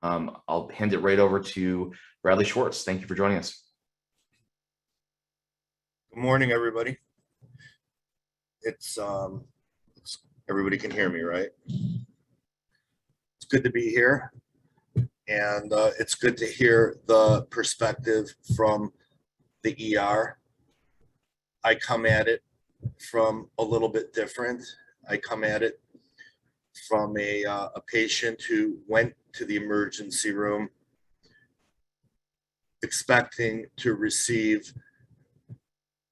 I'll hand it right over to Bradley Schwartz. Thank you for joining us. Good morning, everybody. It's everybody can hear me, right? It's good to be here, and it's good to hear the perspective from the ER. I come at it from a little bit different. I come at it from a patient who went to the emergency room expecting to receive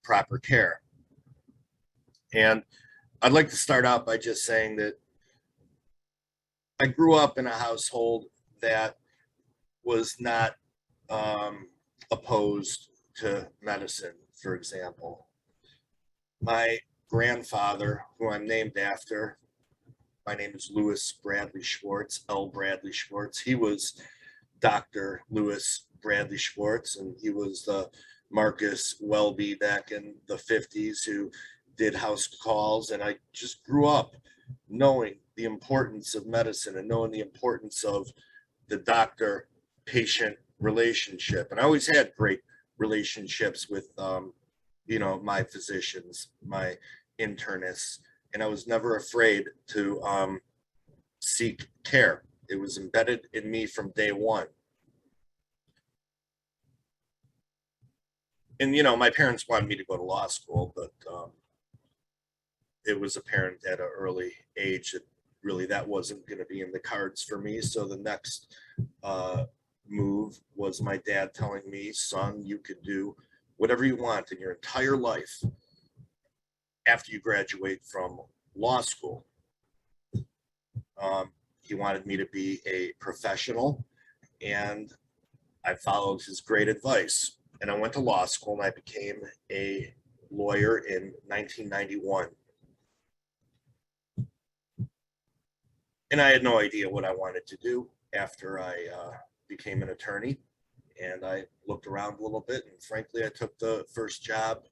proper care. And I'd like to start out by just saying that I grew up in a household that was not opposed to medicine, for example. My grandfather, who I'm named after, my name is Louis Bradley Schwartz, L. Bradley Schwartz. He was Dr. Louis Bradley Schwartz, and he was the Marcus Welby back in the 50s who did house calls. And I just grew up knowing the importance of medicine and knowing the importance of the doctor-patient relationship. And I always had great relationships with, my physicians, my internists, and I was never afraid to seek care. It was embedded in me from day one. And, my parents wanted me to go to law school, but it was apparent at an early age that really that wasn't going to be in the cards for me. So the next move was my dad telling me, son, you could do whatever you want in your entire life after you graduate from law school. He wanted me to be a professional, and I followed his great advice. And I went to law school, and I became a lawyer in 1991. And I had no idea what I wanted to do after I became an attorney. And I looked around a little bit, and frankly, I took the first job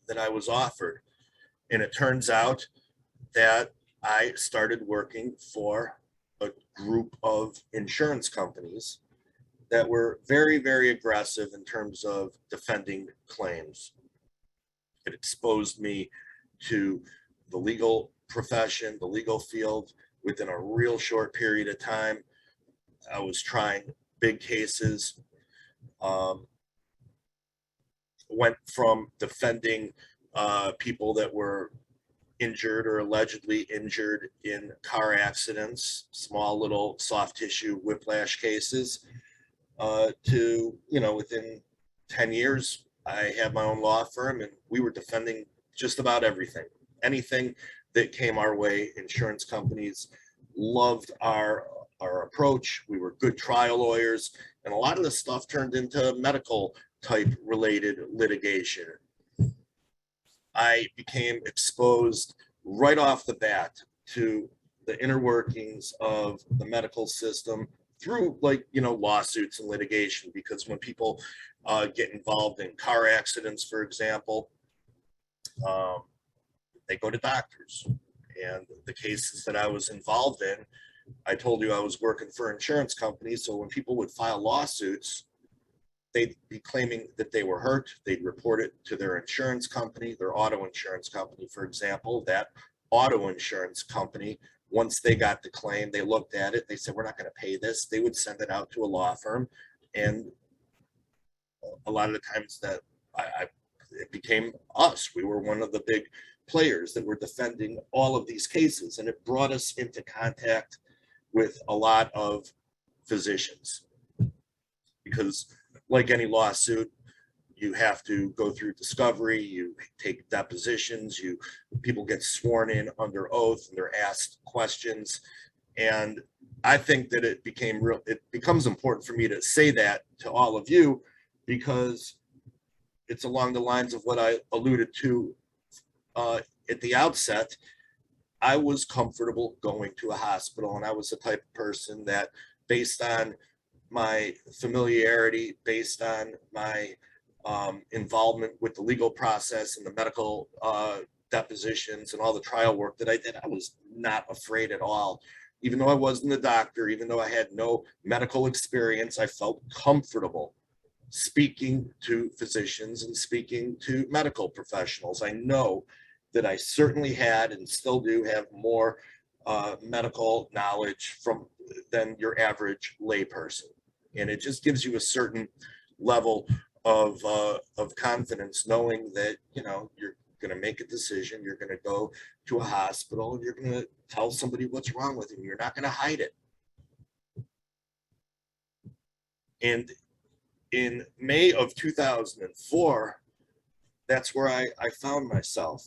that I was offered. And it turns out that I started working for a group of insurance companies that were very, very aggressive in terms of defending claims. It exposed me to the legal profession, the legal field, within a real short period of time. I was trying big cases, went from defending people that were injured or allegedly injured in car accidents, small little soft tissue whiplash cases, to, within 10 years, I had my own law firm, and we were defending just about anything that came our way. Insurance companies loved our approach. We were good trial lawyers, and a lot of the stuff turned into medical type related litigation. I became exposed right off the bat to the inner workings of the medical system through lawsuits and litigation, because when people get involved in car accidents, for example, they go to doctors. And the cases that I was involved in, I told you I was working for insurance companies. So when people would file lawsuits, they'd be claiming that they were hurt. They'd report it to their insurance company, their auto insurance company, for example. That auto insurance company, once they got the claim, they looked at it, they said, we're not going to pay this. They would send it out to a law firm. And a lot of the times that it became us. We were one of the big players that were defending all of these cases. And it brought us into contact with a lot of physicians, because like any lawsuit, you have to go through discovery, you take depositions, people get sworn in under oath, and they're asked questions. And I think that it becomes important for me to say that to all of you, because it's along the lines of what I alluded to at the outset. I was comfortable going to a hospital, and I was the type of person that, based on my familiarity, based on my involvement with the legal process and the medical depositions and all the trial work that I did, I was not afraid at all even though I wasn't a doctor, even though I had no medical experience, I felt comfortable speaking to physicians and speaking to medical professionals. I know that I certainly had and still do have more medical knowledge than your average layperson. And it just gives you a certain level of confidence, knowing that, you know, you're going to make a decision, you're going to go to a hospital, and you're going to tell somebody what's wrong with you. You're not going to hide it. And in May of 2004, that's where I found myself.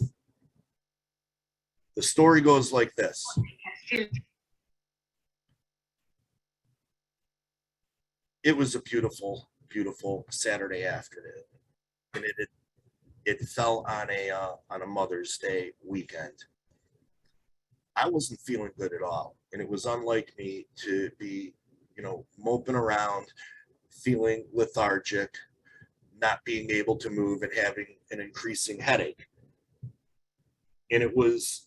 The story goes like this. It was a beautiful, beautiful Saturday afternoon, and it fell on a Mother's Day weekend. I wasn't feeling good at all, and it was unlike me to be, you know, moping around, feeling lethargic, not being able to move, and having an increasing headache. And it was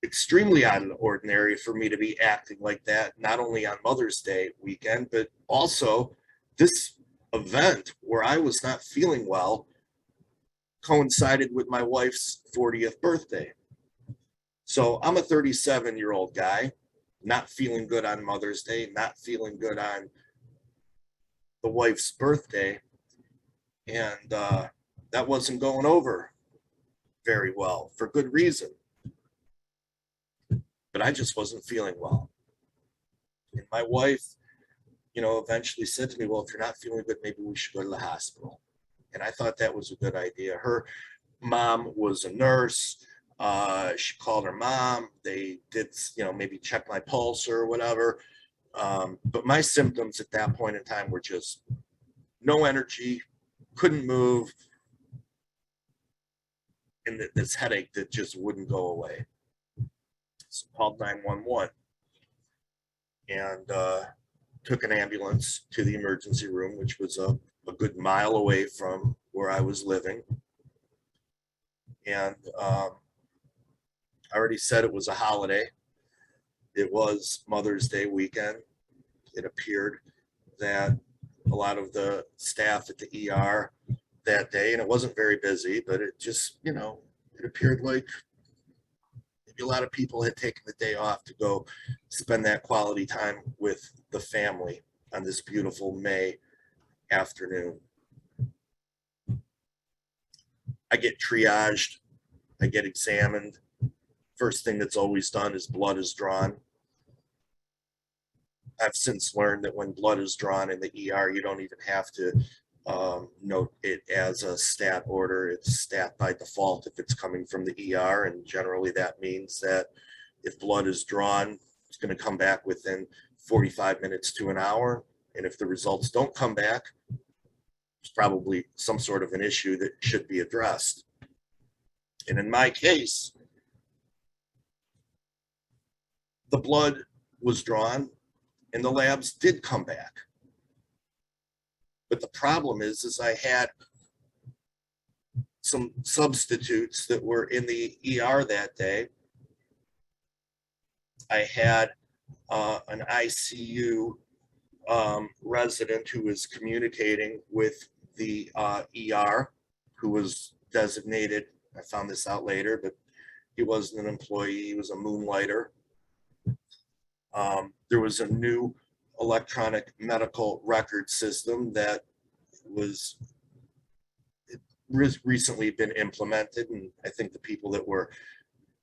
extremely out of the ordinary for me to be acting like that, not only on Mother's Day weekend, but also this event where I was not feeling well coincided with my wife's 40th birthday. So I'm a 37-year-old guy, not feeling good on Mother's Day, not feeling good on the wife's birthday. And that wasn't going over very well for good reason. But I just wasn't feeling well. And my wife, you know, eventually said to me, well, if you're not feeling good, maybe we should go to the hospital. And I thought that was a good idea. Her mom was a nurse. She called her mom. They did, you know, maybe check my pulse or whatever. But my symptoms at that point in time were just no energy, couldn't move, and this headache that just wouldn't go away. So called 911 and took an ambulance to the emergency room, which was a good mile away from where I was living. And I already said it was a holiday. It was Mother's Day weekend. It appeared that a lot of the staff at the ER that day, and it wasn't very busy, but it just, you know, it appeared like maybe a lot of people had taken the day off to go spend that quality time with the family on this beautiful May afternoon. I get triaged, I get examined. First thing that's always done is blood is drawn. I've since learned that when blood is drawn in the ER, you don't even have to note it as a stat order. It's stat by default if it's coming from the ER, and generally that means that if blood is drawn, it's going to come back within 45 minutes to an hour. And if the results don't come back, it's probably some sort of an issue that should be addressed. And in my case, the blood was drawn and the labs did come back. But the problem is I had some substitutes that were in the ER that day. I had an ICU resident who was communicating with the ER, who was designated, I found this out later, but he wasn't an employee, he was a moonlighter. There was a new electronic medical record system that was recently been implemented, and I think the people that were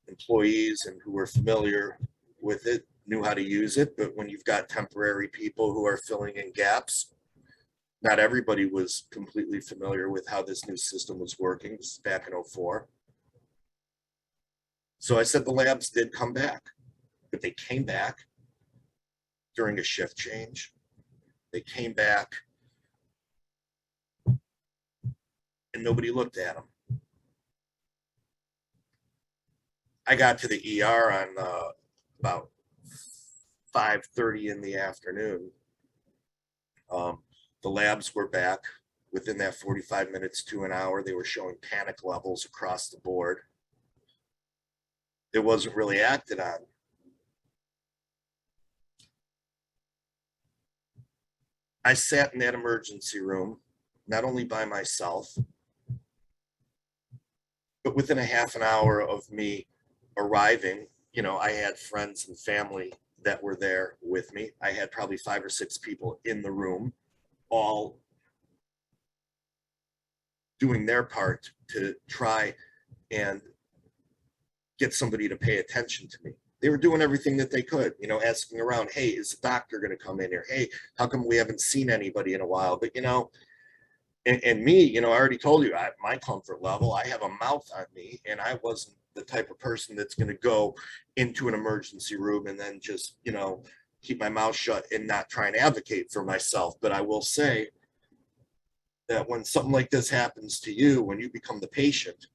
employees and who were familiar with it knew how to use it. But when you've got temporary people who are filling in gaps, not everybody was completely familiar with how this new system was working. This is back in 2004. So I said the labs did come back, but they came back during a shift change. They came back and nobody looked at them. I got to the ER on about 5:30 in the afternoon. The labs were back within that 45 minutes to an hour. They were showing panic levels across the board. It wasn't really acted on. I sat in that emergency room, not only by myself, but within a half an hour of me arriving, I had friends and family that were there with me. I had probably 5 or 6 people in the room, all doing their part to try and get somebody to pay attention to me. They were doing everything that they could, asking around, hey, is the doctor going to come in here? Hey, how come we haven't seen anybody in a while? But, and me, I already told you, my comfort level, I have a mouth on me, and I wasn't the type of person that's going to go into an emergency room and then just, keep my mouth shut and not try and advocate for myself. But I will say that when something like this happens to you, when you become the patient,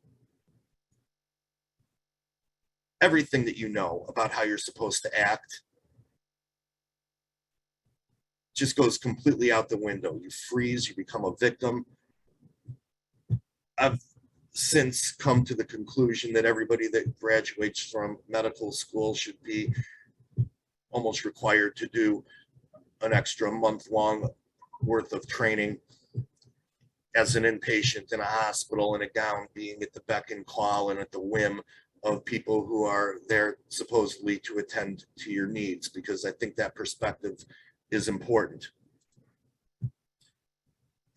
everything that you know about how you're supposed to act just goes completely out the window. You freeze, you become a victim. I've since come to the conclusion that everybody that graduates from medical school should be almost required to do an extra month-long worth of training as an inpatient in a hospital in a gown, being at the beck and call and at the whim of people who are there supposedly to attend to your needs, because I think that perspective is important.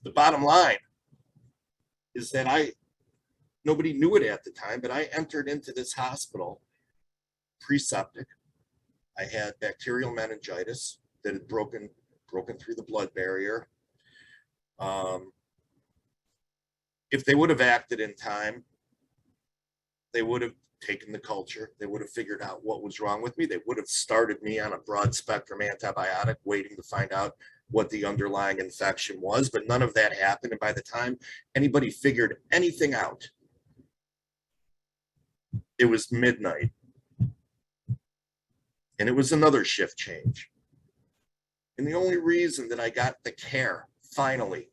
The bottom line is that nobody knew it at the time, but I entered into this hospital pre-septic. I had bacterial meningitis that had broken through the blood barrier. If they would have acted in time, they would have taken the culture. They would have figured out what was wrong with me. They would have started me on a broad spectrum antibiotic, waiting to find out what the underlying infection was, but none of that happened. And by the time anybody figured anything out, it was midnight. And it was another shift change. And the only reason that I got the care finally,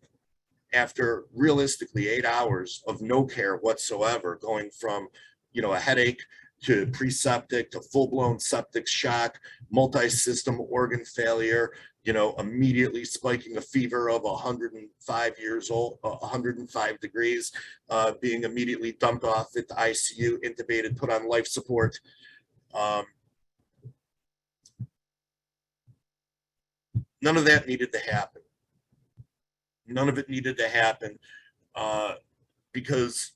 after realistically 8 hours of no care whatsoever, going from, a headache to pre-septic to full-blown septic shock, multi-system organ failure, immediately spiking a fever of 105 degrees, being immediately dumped off at the ICU, intubated, put on life support. None of that needed to happen. None of it needed to happen because,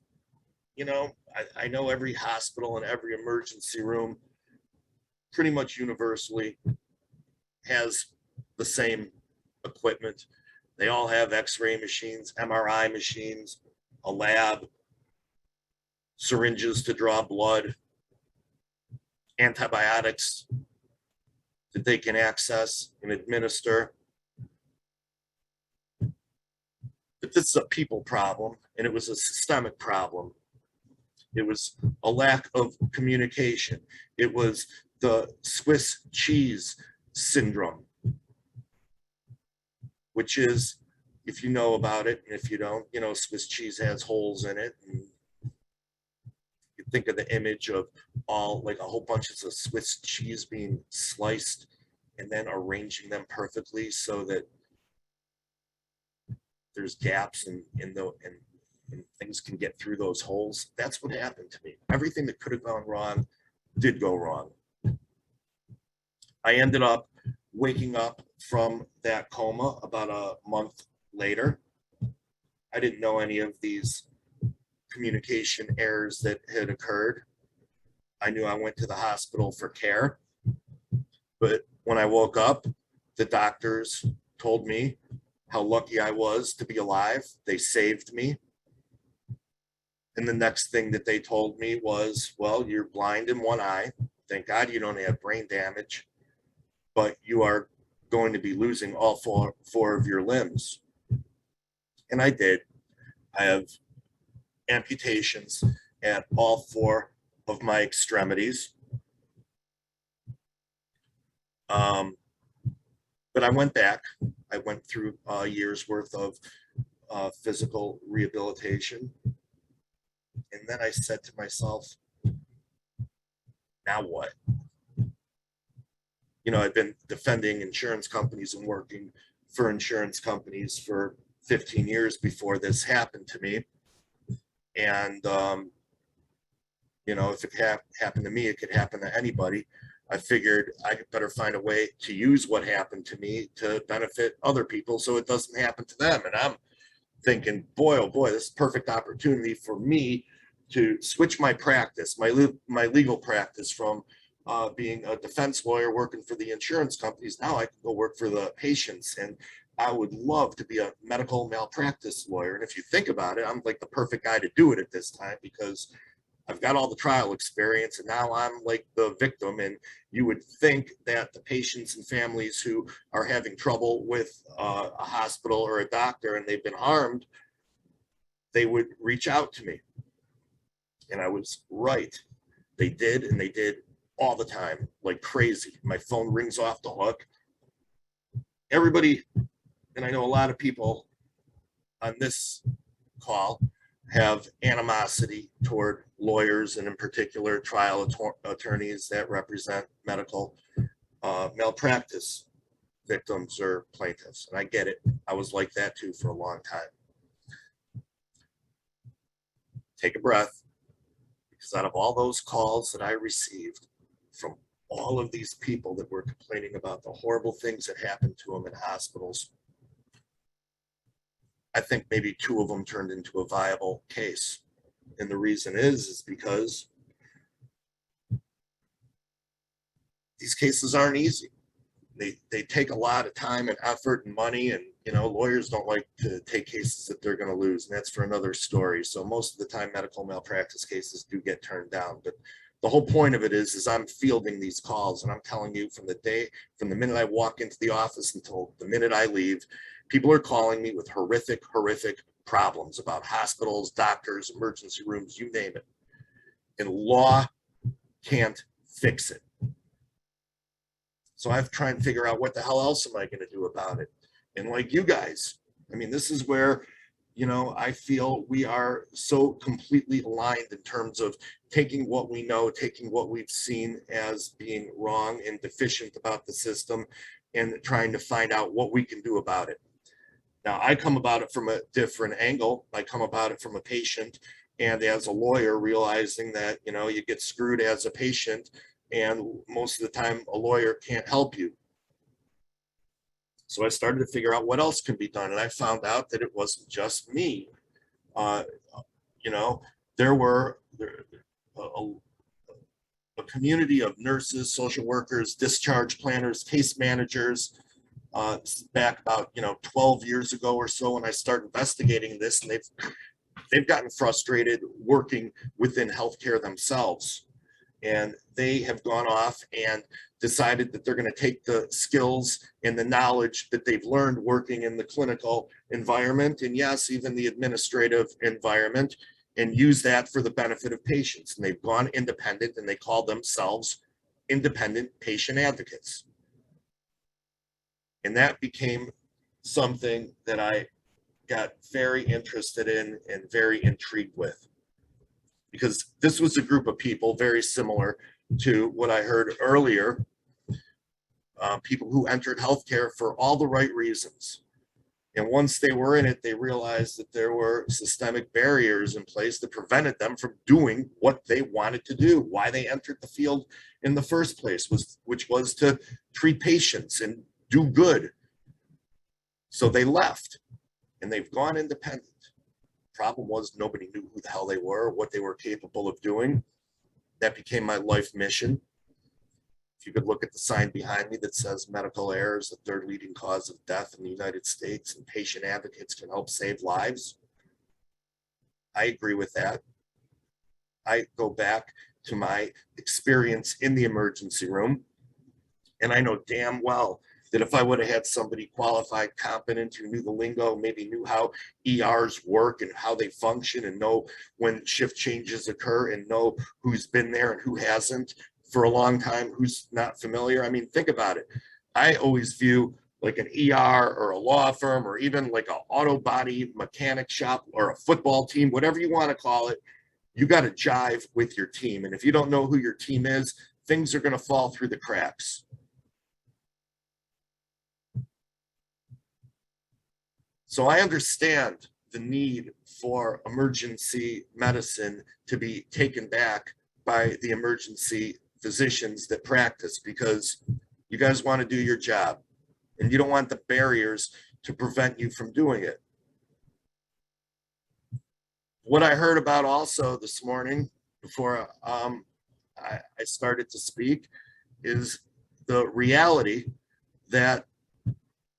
I know every hospital and every emergency room pretty much universally has the same equipment. They all have X-ray machines, MRI machines, a lab, syringes to draw blood, antibiotics that they can access and administer. But this is a people problem, and it was a systemic problem. It was a lack of communication. It was the Swiss cheese syndrome, which is, if you know about it, and if you don't, Swiss cheese has holes in it. And you think of the image of a whole bunch of Swiss cheese being sliced and then arranging them perfectly so that there's gaps and things can get through those holes. That's what happened to me. Everything that could have gone wrong did go wrong. I ended up waking up from that coma about a month later. I didn't know any of these communication errors that had occurred. I knew I went to the hospital for care, but when I woke up, the doctors told me how lucky I was to be alive. They saved me. And the next thing that they told me was, well, you're blind in one eye. Thank God you don't have brain damage, but you are going to be losing all four of your limbs. And I did. I have amputations at all 4 of my extremities. But I went back. I went through a year's worth of physical rehabilitation. And then I said to myself, now what? I've been defending insurance companies and working for insurance companies for 15 years before this happened to me. And, you know, if it happened to me, it could happen to anybody. I figured I could better find a way to use what happened to me to benefit other people so it doesn't happen to them. And I'm thinking, boy, oh boy, this is a perfect opportunity for me to switch my practice, my legal practice from being a defense lawyer working for the insurance companies. Now I can go work for the patients, and I would love to be a medical malpractice lawyer. And if you think about it, I'm like the perfect guy to do it at this time, because I've got all the trial experience, and now I'm like the victim. And you would think that the patients and families who are having trouble with a hospital or a doctor and they've been harmed, they would reach out to me. And I was right. They did, and they did all the time, like crazy. My phone rings off the hook. Everybody, and I know a lot of people on this call have animosity toward lawyers, and in particular trial attorneys that represent medical malpractice victims or plaintiffs. And I get it. I was like that too for a long time. Take a breath, because out of all those calls that I received from all of these people that were complaining about the horrible things that happened to them in hospitals, I think maybe 2 of them turned into a viable case. And the reason is because these cases aren't easy. They take a lot of time and effort and money, and you know, lawyers don't like to take cases that they're going to lose, and that's for another story. So most of the time medical malpractice cases do get turned down. But the whole point of it is I'm fielding these calls, and I'm telling you, from the minute I walk into the office until the minute I leave, people are calling me with horrific problems about hospitals, doctors, emergency rooms, you name it. And law can't fix it. So I've tried to figure out what the hell else am I going to do about it. And like you guys, I mean, this is where, you know, I feel we are so completely aligned in terms of taking what we know, taking what we've seen as being wrong and deficient about the system, and trying to find out what we can do about it. Now, I come about it from a different angle. I come about it from a patient, and as a lawyer, realizing that, you know, you get screwed as a patient, and most of the time a lawyer can't help you. So I started to figure out what else can be done, and I found out that it wasn't just me. You know, there were a community of nurses, social workers, discharge planners, case managers, back about 12 years ago or so, when I started investigating this, and they've gotten frustrated working within healthcare themselves, and they have gone off and decided that they're going to take the skills and the knowledge that they've learned working in the clinical environment, and yes, even the administrative environment, and use that for the benefit of patients. And they've gone independent, and they call themselves independent patient advocates. And that became something that I got very interested in and very intrigued with, because this was a group of people very similar to what I heard earlier, people who entered healthcare for all the right reasons. And once they were in it, they realized that there were systemic barriers in place that prevented them from doing what they wanted to do, why they entered the field in the first place, which was to treat patients and do good. So they left, and they've gone independent. Problem was, nobody knew who the hell they were, what they were capable of doing. That became my life mission. If you could look at the sign behind me that says medical error is the 3rd leading cause of death in the United States, and patient advocates can help save lives, I agree with that. I go back to my experience in the emergency room, and I know damn well that if I would have had somebody qualified, competent, who knew the lingo, maybe knew how ERs work and how they function, and know when shift changes occur, and know who's been there and who hasn't for a long time, who's not familiar. I mean, think about it. I always view like an ER or a law firm, or even like an auto body mechanic shop or a football team, whatever you want to call it, you got to jive with your team. And if you don't know who your team is, things are going to fall through the cracks. So I understand the need for emergency medicine to be taken back by the emergency physicians that practice, because you guys want to do your job and you don't want the barriers to prevent you from doing it. What I heard about also this morning before I started to speak is the reality that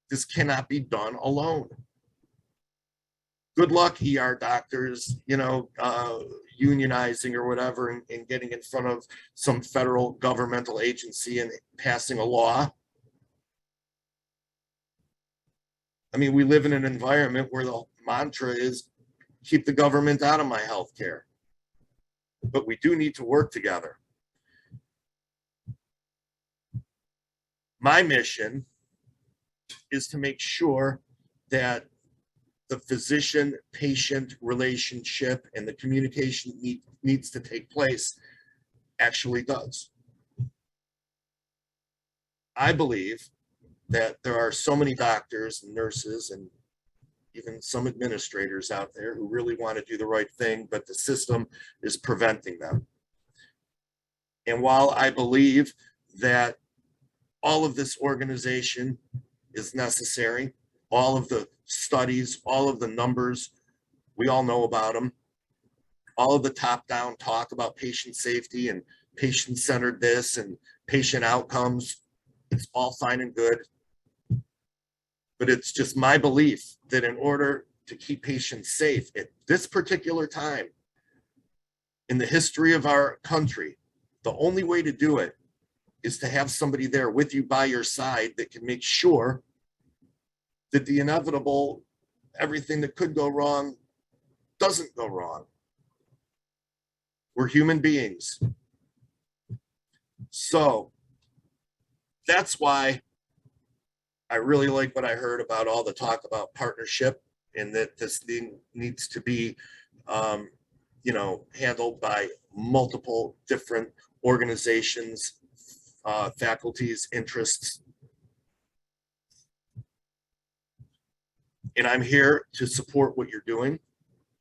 this cannot be done alone. Good luck, ER doctors, unionizing or whatever and getting in front of some federal governmental agency and passing a law. I mean, we live in an environment where the mantra is keep the government out of my healthcare. But we do need to work together. My mission is to make sure that the physician-patient relationship and the communication needs to take place actually does. I believe that there are so many doctors and nurses and even some administrators out there who really want to do the right thing, but the system is preventing them. And while I believe that all of this organization is necessary, all of the studies, all of the numbers, we all know about them, all of the top-down talk about patient safety and patient-centered this and patient outcomes, it's all fine and good. But it's just my belief that in order to keep patients safe at this particular time in the history of our country, the only way to do it is to have somebody there with you by your side that can make sure that the inevitable, everything that could go wrong, doesn't go wrong. We're human beings. So that's why I really like what I heard about all the talk about partnership, and that this thing needs to be, handled by multiple different organizations, faculties, interests. And I'm here to support what you're doing.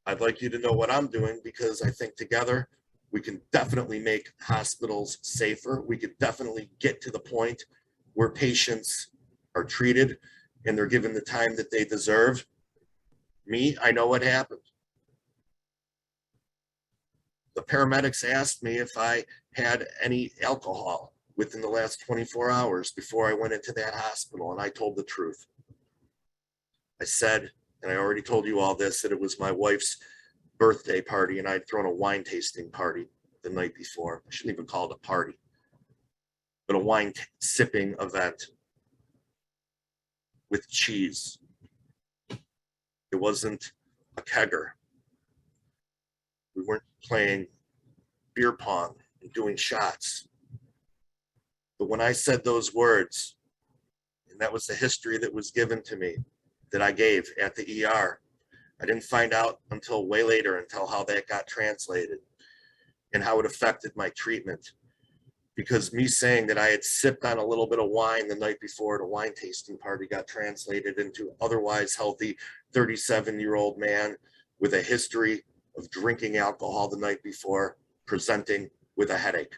I'd like you to know what I'm doing, because I think together we can definitely make hospitals safer. We could definitely get to the point where patients are treated and they're given the time that they deserve. Me, I know what happened. The paramedics asked me if I had any alcohol within the last 24 hours before I went into that hospital, and I told the truth. I said, and I already told you all this, that it was my wife's birthday party and I'd thrown a wine tasting party the night before. I shouldn't even call it a party, but a wine sipping event with cheese. It wasn't a kegger. We weren't playing beer pong and doing shots. But when I said those words, and that was the history that was given to me, that I gave at the ER, I didn't find out until way later until how that got translated and how it affected my treatment. Because me saying that I had sipped on a little bit of wine the night before at a wine tasting party got translated into otherwise healthy 37-year-old man with a history of drinking alcohol the night before, presenting with a headache.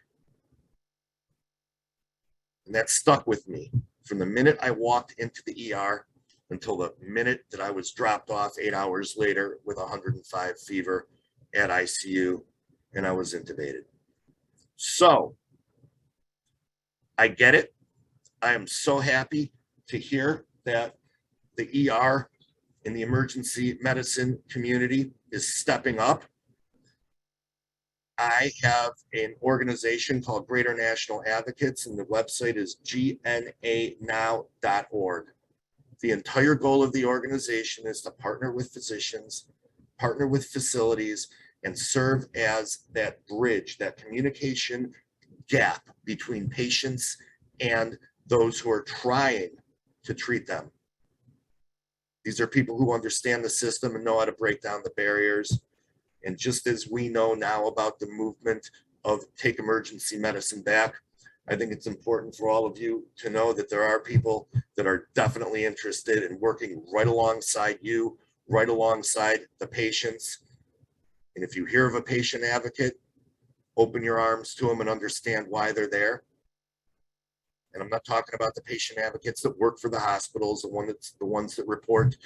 And that stuck with me from the minute I walked into the ER until the minute that I was dropped off 8 hours later with 105 fever at ICU and I was intubated. So I get it. I am so happy to hear that the ER in the emergency medicine community is stepping up. I have an organization called Greater National Advocates, and the website is gnanow.org. The entire goal of the organization is to partner with physicians, partner with facilities, and serve as that bridge, that communication gap between patients and those who are trying to treat them. These are people who understand the system and know how to break down the barriers. And just as we know now about the movement of Take Emergency Medicine Back, I think it's important for all of you to know that there are people that are definitely interested in working right alongside you, right alongside the patients. And if you hear of a patient advocate, open your arms to them and understand why they're there. And I'm not talking about the patient advocates that work for the hospitals, the ones that report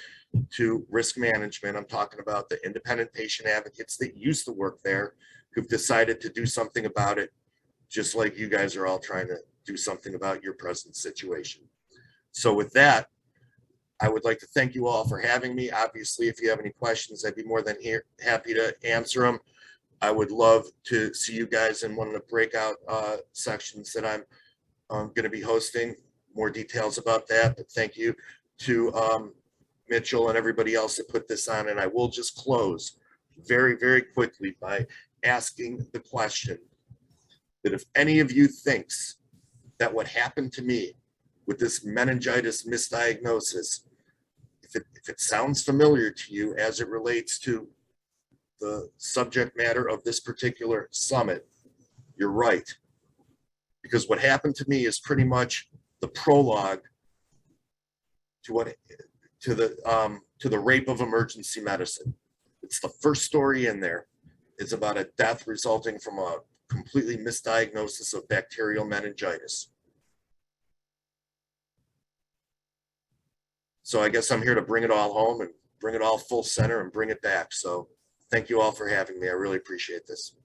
to risk management. I'm talking about the independent patient advocates that used to work there, who've decided to do something about it, just like you guys are all trying to do something about your present situation. So with that, I would like to thank you all for having me. Obviously, if you have any questions, I'd be more than happy to answer them. I would love to see you guys in one of the breakout sections that I'm going to be hosting. More details about that, but thank you to Mitchell and everybody else that put this on. And I will just close very, very quickly by asking the question that if any of you thinks that what happened to me with this meningitis misdiagnosis, if it sounds familiar to you as it relates to the subject matter of this particular summit, you're right. Because what happened to me is pretty much the prologue to the rape of emergency medicine. It's the first story in there. It's about a death resulting from a completely misdiagnosis of bacterial meningitis. So I guess I'm here to bring it all home and bring it all full center and bring it back. So thank you all for having me. I really appreciate this.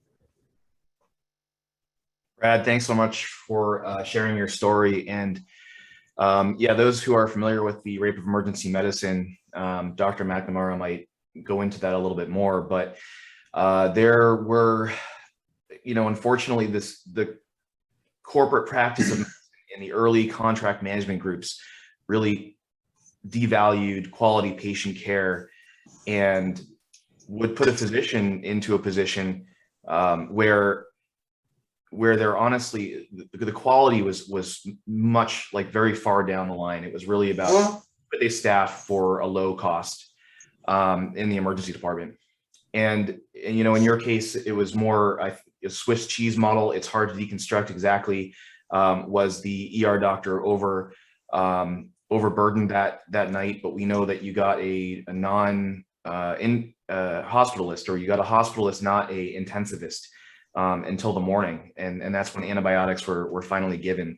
Brad, thanks so much for sharing your story. And yeah, those who are familiar with the rape of emergency medicine, Dr. McNamara might go into that a little bit more, but there were, unfortunately, the corporate practice of medicine in the early contract management groups really devalued quality patient care and would put a physician into a position where there honestly the quality was much like very far down the line. It was really about put a staff for a low cost in the emergency department. And in your case, it was more a Swiss cheese model. It's hard to deconstruct exactly. Was the ER doctor overburdened that night? But we know that you got a hospitalist, or you got a hospitalist, not a intensivist, until the morning, and that's when antibiotics were finally given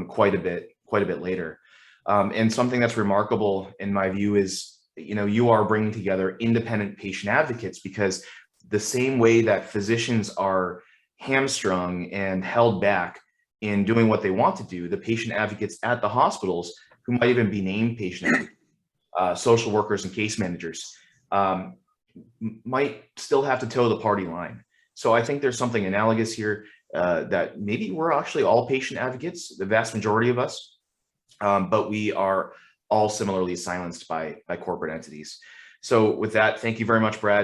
quite a bit later. And something that's remarkable in my view is you are bringing together independent patient advocates, because the same way that physicians are hamstrung and held back in doing what they want to do, the patient advocates at the hospitals, who might even be named patient advocates, social workers and case managers, might still have to toe the party line. So I think there's something analogous here, that maybe we're actually all patient advocates, the vast majority of us, but we are all similarly silenced by corporate entities. So with that, thank you very much, Brad.